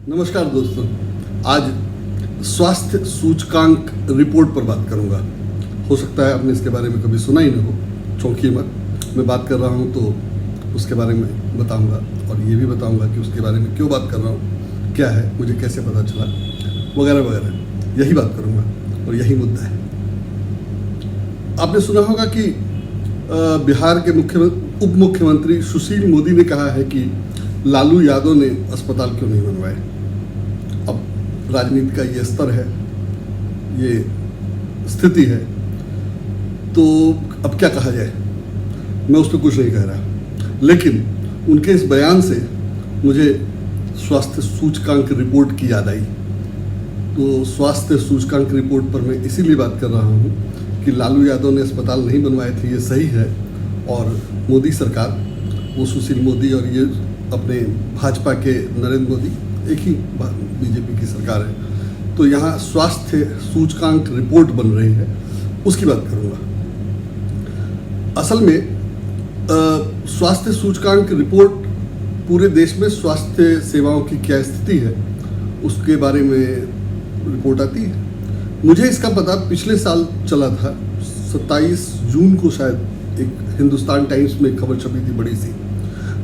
नमस्कार दोस्तों, आज स्वास्थ्य सूचकांक रिपोर्ट पर बात करूंगा। हो सकता है आपने इसके बारे में कभी सुना ही न हो, चौंकिए मत। मैं बात कर रहा हूं तो उसके बारे में बताऊंगा और ये भी बताऊंगा कि उसके बारे में क्यों बात कर रहा हूं, क्या है, मुझे कैसे पता चला, वगैरह वगैरह। यही बात करूंगा और यही मुद्दा है। आपने सुना होगा कि बिहार के उप मुख्यमंत्री सुशील मोदी ने कहा है कि लालू यादव ने अस्पताल क्यों नहीं बनवाए। अब राजनीति का ये स्तर है, ये स्थिति है, तो अब क्या कहा जाए। मैं उस पर कुछ नहीं कह रहा, लेकिन उनके इस बयान से मुझे स्वास्थ्य सूचकांक रिपोर्ट की याद आई। तो स्वास्थ्य सूचकांक रिपोर्ट पर मैं इसीलिए बात कर रहा हूँ कि लालू यादव ने अस्पताल नहीं बनवाए थे, ये सही है। और मोदी सरकार, वो सुशील मोदी और ये अपने भाजपा के नरेंद्र मोदी, एक ही बीजेपी की सरकार है। तो यहाँ स्वास्थ्य सूचकांक रिपोर्ट बन रही है, उसकी बात करूँगा। असल में स्वास्थ्य सूचकांक रिपोर्ट पूरे देश में स्वास्थ्य सेवाओं की क्या स्थिति है उसके बारे में रिपोर्ट आती है। मुझे इसका पता पिछले साल चला था, 27 जून को शायद एक हिंदुस्तान टाइम्स में खबर छपी थी बड़ी सी,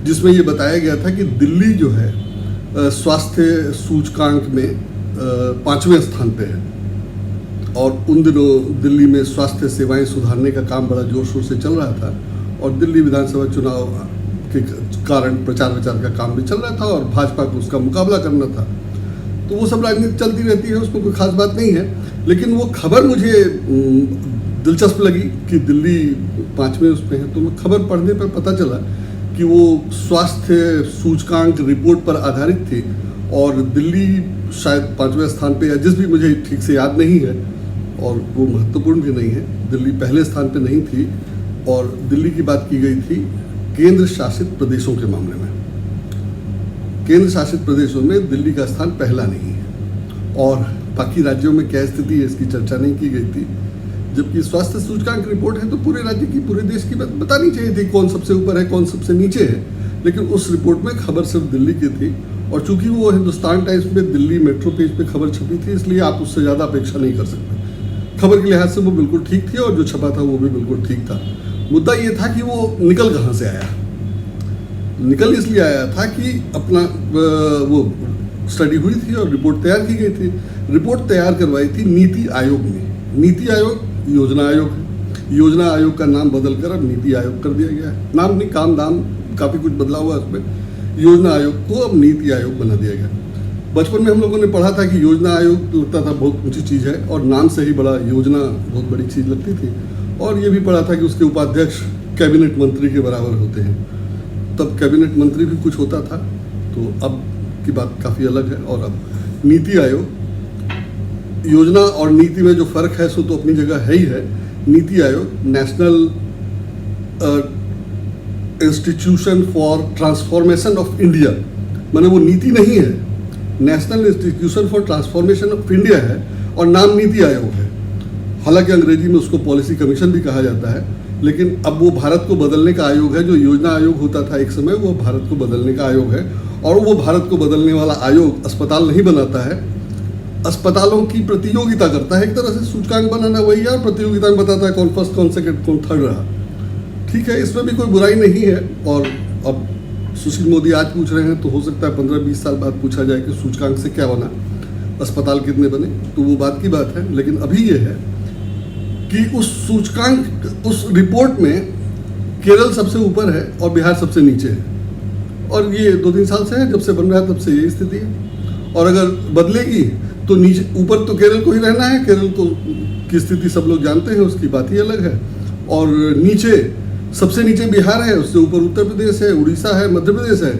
जिसमें ये बताया गया था कि दिल्ली जो है स्वास्थ्य सूचकांक में 5वें स्थान पे है। और उन दिनों दिल्ली में स्वास्थ्य सेवाएं सुधारने का काम बड़ा जोर शोर से चल रहा था और दिल्ली विधानसभा चुनाव के कारण प्रचार विचार का काम भी चल रहा था और भाजपा को उसका मुकाबला करना था। तो वो सब राजनीति चलती रहती है, उसमें कोई खास बात नहीं है। लेकिन वो खबर मुझे दिलचस्प लगी कि दिल्ली 5वें उसमें है। तो मैं खबर पढ़ने पर पता चला कि वो स्वास्थ्य सूचकांक रिपोर्ट पर आधारित थी और दिल्ली शायद 5वें स्थान पे, या जिस भी, मुझे ठीक से याद नहीं है और वो महत्वपूर्ण भी नहीं है। दिल्ली पहले स्थान पे नहीं थी और दिल्ली की बात की गई थी केंद्र शासित प्रदेशों के मामले में। केंद्र शासित प्रदेशों में दिल्ली का स्थान पहला नहीं है और बाकी राज्यों में क्या स्थिति है इसकी चर्चा नहीं की गई थी। जबकि स्वास्थ्य सूचकांक रिपोर्ट है तो पूरे राज्य की, पूरे देश की बात बतानी चाहिए थी, कौन सबसे ऊपर है, कौन सबसे नीचे है। लेकिन उस रिपोर्ट में खबर सिर्फ दिल्ली की थी और चूंकि वो हिंदुस्तान टाइम्स में दिल्ली मेट्रो पेज पे खबर छपी थी, इसलिए आप उससे ज़्यादा अपेक्षा नहीं कर सकते। खबर के लिहाज से वो बिल्कुल ठीक थी और जो छपा था वो भी बिल्कुल ठीक था। मुद्दा ये था कि वो निकल कहाँ से आया। निकल इसलिए आया था कि अपना वो स्टडी हुई थी और रिपोर्ट तैयार की गई थी। रिपोर्ट तैयार करवाई थी नीति आयोग ने। नीति आयोग योजना आयोग है। योजना आयोग का नाम बदलकर अब नीति आयोग कर दिया गया है। नाम नहीं, काम दाम काफ़ी कुछ बदला हुआ है उसमें। योजना आयोग को अब नीति आयोग बना दिया गया। बचपन में हम लोगों ने पढ़ा था कि योजना आयोग लगता था बहुत ऊंची चीज़ है और नाम से ही बड़ा, योजना बहुत बड़ी चीज़ लगती थी। और ये भी पढ़ा था कि उसके उपाध्यक्ष कैबिनेट मंत्री के बराबर होते हैं। तब कैबिनेट मंत्री भी कुछ होता था। तो अब की बात काफ़ी अलग है और अब नीति आयोग, योजना और नीति में जो फ़र्क है सो तो अपनी जगह है ही है। NITI Aayog national institution for transformation of India, माने वो नीति नहीं है, national institution for transformation of India है और नाम नीति आयोग है। हालांकि अंग्रेजी में उसको पॉलिसी कमीशन भी कहा जाता है, लेकिन अब वो भारत को बदलने का आयोग है। जो योजना आयोग होता था एक समय, वो भारत को बदलने का आयोग है। और वो भारत को बदलने वाला आयोग अस्पताल नहीं बनाता है, अस्पतालों की प्रतियोगिता करता है। एक तरह से सूचकांक बनाना वही है और प्रतियोगिता में बताता है कौन फर्स्ट, कौन सेकंड, कौन थर्ड रहा। ठीक है, इसमें भी कोई बुराई नहीं है। और अब सुशील मोदी आज पूछ रहे हैं तो हो सकता है 15-20 साल बाद पूछा जाए कि सूचकांक से क्या बना, अस्पताल कितने बने, तो वो बात की बात है। लेकिन अभी ये है कि उस सूचकांक, उस रिपोर्ट में केरल सबसे ऊपर है और बिहार सबसे नीचे है। और ये 2-3 साल से है, जब से बन रहा है तब से यही स्थिति है। और अगर बदलेगी तो नीचे, ऊपर तो केरल को ही रहना है। केरल को की स्थिति सब लोग जानते हैं, उसकी बात ही अलग है। और नीचे, सबसे नीचे बिहार है, उससे ऊपर उत्तर प्रदेश है, उड़ीसा है, मध्य प्रदेश है।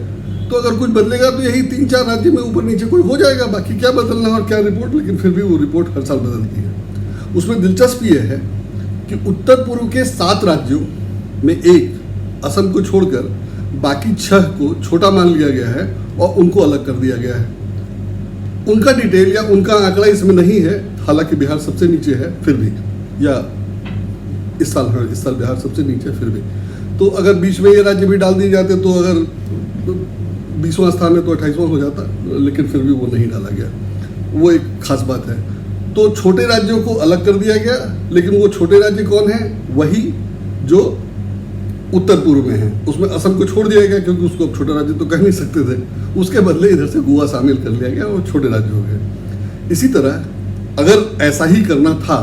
तो अगर कुछ बदलेगा तो यही 3-4 राज्य में ऊपर नीचे कोई हो जाएगा। बाकी क्या बदलना और क्या रिपोर्ट। लेकिन फिर भी वो रिपोर्ट हर साल बदलती है। उसमें दिलचस्प ये है कि उत्तर पूर्व के 7 राज्यों में एक, असम को छोड़कर बाकी 6 को छोटा मान लिया गया है और उनको अलग कर दिया गया है। उनका डिटेल या उनका आंकड़ा इसमें नहीं है। हालांकि बिहार सबसे नीचे है फिर भी, या इस साल बिहार सबसे नीचे फिर भी। तो अगर बीच में ये राज्य भी डाल दिए जाते तो अगर 20वां स्थान है तो 28वां हो जाता, लेकिन फिर भी वो नहीं डाला गया। वो एक खास बात है। तो छोटे राज्यों को अलग कर दिया गया, लेकिन वो छोटे राज्य कौन है? वही जो उत्तर पूर्व में है। उसमें असम को छोड़ दिया गया क्योंकि उसको अब छोटा राज्य तो कह नहीं सकते थे। उसके बदले इधर से गोवा शामिल कर लिया गया और छोटे राज्य हो गए। इसी तरह अगर ऐसा ही करना था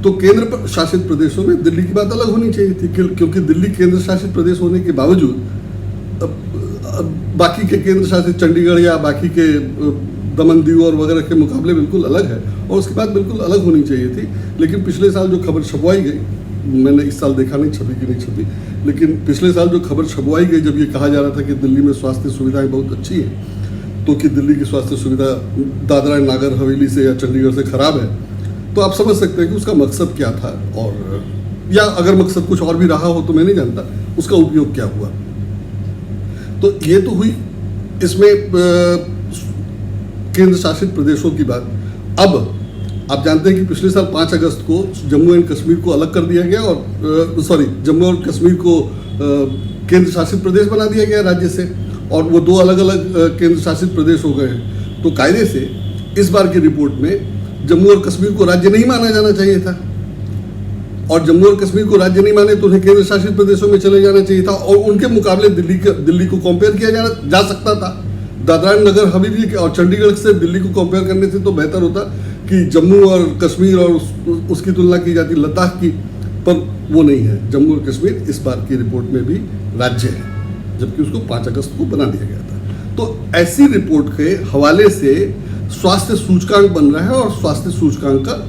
तो केंद्र शासित प्रदेशों में दिल्ली की बात अलग होनी चाहिए थी, क्योंकि दिल्ली केंद्र शासित प्रदेश होने के बावजूद बाकी के केंद्र शासित चंडीगढ़ या बाकी के दमन दीव और वगैरह के मुकाबले बिल्कुल अलग है और उसकी बात बिल्कुल अलग होनी चाहिए थी। लेकिन पिछले साल जो खबर छपवाई गई, मैंने इस साल देखा नहीं छपी कि नहीं छपी, लेकिन पिछले साल जो खबर छपवाई गई जब ये कहा जा रहा था कि दिल्ली में स्वास्थ्य सुविधाएं बहुत अच्छी हैं, तो कि दिल्ली की स्वास्थ्य सुविधा दादरा नागर हवेली से या चंडीगढ़ से खराब है, तो आप समझ सकते हैं कि उसका मकसद क्या था, और या अगर मकसद कुछ और भी रहा हो तो मैं नहीं जानता उसका उपयोग क्या हुआ। तो ये तो हुई इसमें केंद्र शासित प्रदेशों की बात। अब आप जानते हैं कि पिछले साल 5 अगस्त को जम्मू एंड कश्मीर को अलग कर दिया गया और जम्मू और कश्मीर को केंद्र शासित प्रदेश बना दिया गया राज्य से, और वो 2 अलग अलग केंद्र शासित प्रदेश हो गए हैं। तो कायदे से इस बार की रिपोर्ट में जम्मू और कश्मीर को राज्य नहीं माना जाना चाहिए था, और जम्मू और कश्मीर को राज्य नहीं माने तो उन्हें केंद्र शासित प्रदेशों में चले जाना चाहिए था, और उनके मुकाबले दिल्ली को कंपेयर किया जा सकता था। दादरा नगर हवेली और चंडीगढ़ से दिल्ली को कंपेयर करने से तो बेहतर होता कि जम्मू और कश्मीर और उसकी तुलना की जाती लद्दाख की, पर वो नहीं है। जम्मू और कश्मीर इस बार की रिपोर्ट में भी राज्य है, जबकि उसको 5 अगस्त को बना दिया गया था। तो ऐसी रिपोर्ट के हवाले से स्वास्थ्य सूचकांक बन रहा है, और स्वास्थ्य सूचकांक का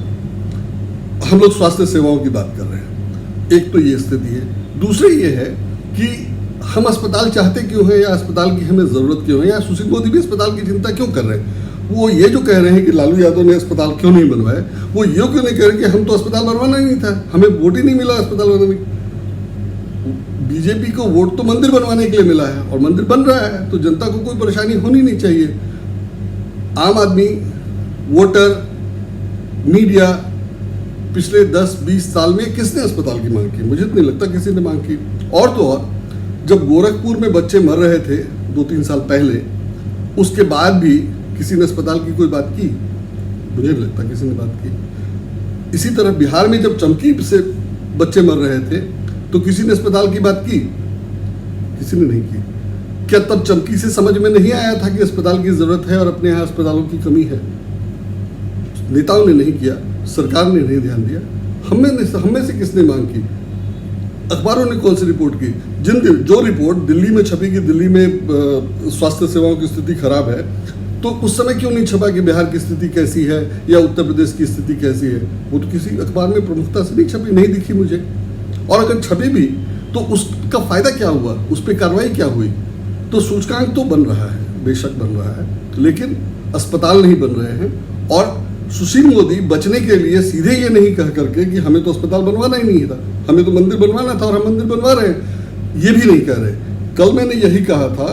हम लोग स्वास्थ्य सेवाओं की बात कर रहे हैं। एक तो ये स्थिति है। दूसरी ये है कि हम अस्पताल चाहते क्यों हैं, या अस्पताल की हमें ज़रूरत क्यों है, या सुशील मोदी भी अस्पताल की चिंता क्यों कर रहे हैं। वो ये जो कह रहे हैं कि लालू यादव ने अस्पताल क्यों नहीं बनवाए, वो ये क्यों नहीं कह रहे कि हम तो अस्पताल बनवाना ही नहीं था, हमें वोट ही नहीं मिला अस्पताल बनवाने। बीजेपी को वोट तो मंदिर बनवाने के लिए मिला है, और मंदिर बन रहा है, तो जनता को कोई परेशानी होनी नहीं चाहिए। आम आदमी, वोटर, मीडिया, पिछले 10-20 साल में किसने अस्पताल की मांग की? मुझे तो नहीं लगता किसी ने मांग की। और तो और जब गोरखपुर में बच्चे मर रहे थे 2-3 साल पहले, उसके बाद भी किसी ने अस्पताल की कोई बात की? मुझे नहीं लगता किसी ने बात की। इसी तरह बिहार में जब चमकी से बच्चे मर रहे थे तो किसी ने अस्पताल की बात की? किसी ने नहीं की। क्या तब चमकी से समझ में नहीं आया था कि अस्पताल की जरूरत है और अपने यहाँ अस्पतालों की कमी है? नेताओं ने नहीं किया, सरकार ने नहीं ध्यान दिया। हम में से किसने मांग की? अखबारों ने कौन सी रिपोर्ट की? जो रिपोर्ट दिल्ली में छपी कि दिल्ली में स्वास्थ्य सेवाओं की स्थिति खराब है, तो उस समय क्यों नहीं छपा कि बिहार की स्थिति कैसी है या उत्तर प्रदेश की स्थिति कैसी है? वो तो किसी अखबार में प्रमुखता से नहीं छपी, नहीं दिखी मुझे। और अगर छपी भी तो उसका फायदा क्या हुआ, उस पर कार्रवाई क्या हुई? तो सूचकांक तो बन रहा है, बेशक बन रहा है, लेकिन अस्पताल नहीं बन रहे हैं। और सुशील मोदी बचने के लिए सीधे ये नहीं कह करके कि हमें तो अस्पताल बनवाना ही नहीं था, हमें तो मंदिर बनवाना था और हम मंदिर बनवा रहे हैं, ये भी नहीं कह रहे। कल मैंने यही कहा था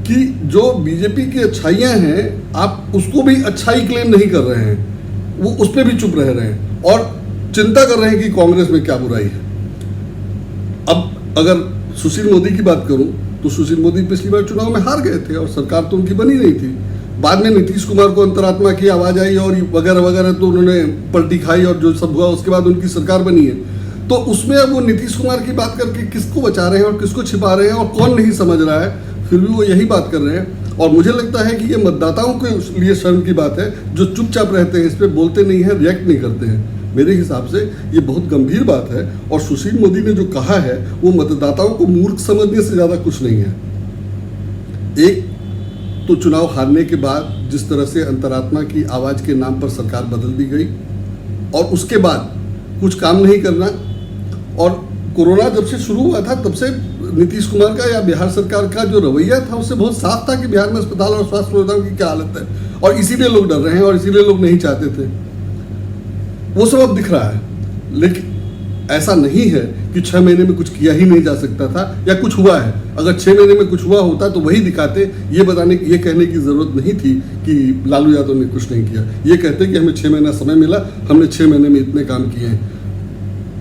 कि जो बीजेपी की अच्छाइयां हैं, आप उसको भी अच्छाई क्लेम नहीं कर रहे हैं, वो उस पर भी चुप रह रहे हैं और चिंता कर रहे हैं कि कांग्रेस में क्या बुराई है। अब अगर सुशील मोदी की बात करूं तो सुशील मोदी पिछली बार चुनाव में हार गए थे और सरकार तो उनकी बनी नहीं थी। बाद में नीतीश कुमार को अंतरात्मा की आवाज आई और वगैरह वगैरह, तो उन्होंने पलटी खाई और जो सब हुआ उसके बाद उनकी सरकार बनी है। तो उसमें अब वो नीतीश कुमार की बात करके किसको बचा रहे हैं और किसको छिपा रहे हैं और कौन नहीं समझ रहा है, फिर भी वो यही बात कर रहे हैं। और मुझे लगता है कि ये मतदाताओं के लिए शर्म की बात है, जो चुपचाप रहते हैं, इस पर बोलते नहीं हैं, रिएक्ट नहीं करते हैं। मेरे हिसाब से ये बहुत गंभीर बात है, और सुशील मोदी ने जो कहा है वो मतदाताओं को मूर्ख समझने से ज़्यादा कुछ नहीं है। एक तो चुनाव हारने के बाद जिस तरह से अंतरात्मा की आवाज के नाम पर सरकार बदल दी गई, और उसके बाद कुछ काम नहीं करना, और कोरोना जब से शुरू हुआ था तब से नीतीश कुमार का या बिहार सरकार का जो रवैया था उससे बहुत साफ था कि बिहार में अस्पताल और स्वास्थ्य सुविधाओं की क्या हालत है, और इसीलिए लोग डर रहे हैं और इसीलिए लोग नहीं चाहते थे। वो सब अब दिख रहा है, लेकिन ऐसा नहीं है कि 6 महीने में कुछ किया ही नहीं जा सकता था या कुछ हुआ है। अगर 6 महीने में कुछ हुआ होता तो वही दिखाते, ये कहने की जरूरत नहीं थी कि लालू यादव ने कुछ नहीं किया। ये कहते कि हमें 6 महीना समय मिला, हमने 6 महीने में इतने काम किए हैं।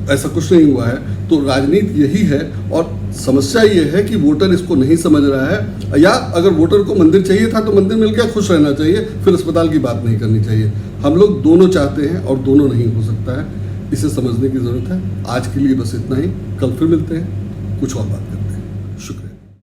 ऐसा कुछ नहीं हुआ है। तो राजनीति यही है, और समस्या ये है कि वोटर इसको नहीं समझ रहा है, या अगर वोटर को मंदिर चाहिए था तो मंदिर मिल गया, खुश रहना चाहिए, फिर अस्पताल की बात नहीं करनी चाहिए। हम लोग दोनों चाहते हैं और दोनों नहीं हो सकता है, इसे समझने की ज़रूरत है। आज के लिए बस इतना ही, कल फिर मिलते हैं, कुछ और बात करते हैं। शुक्रिया।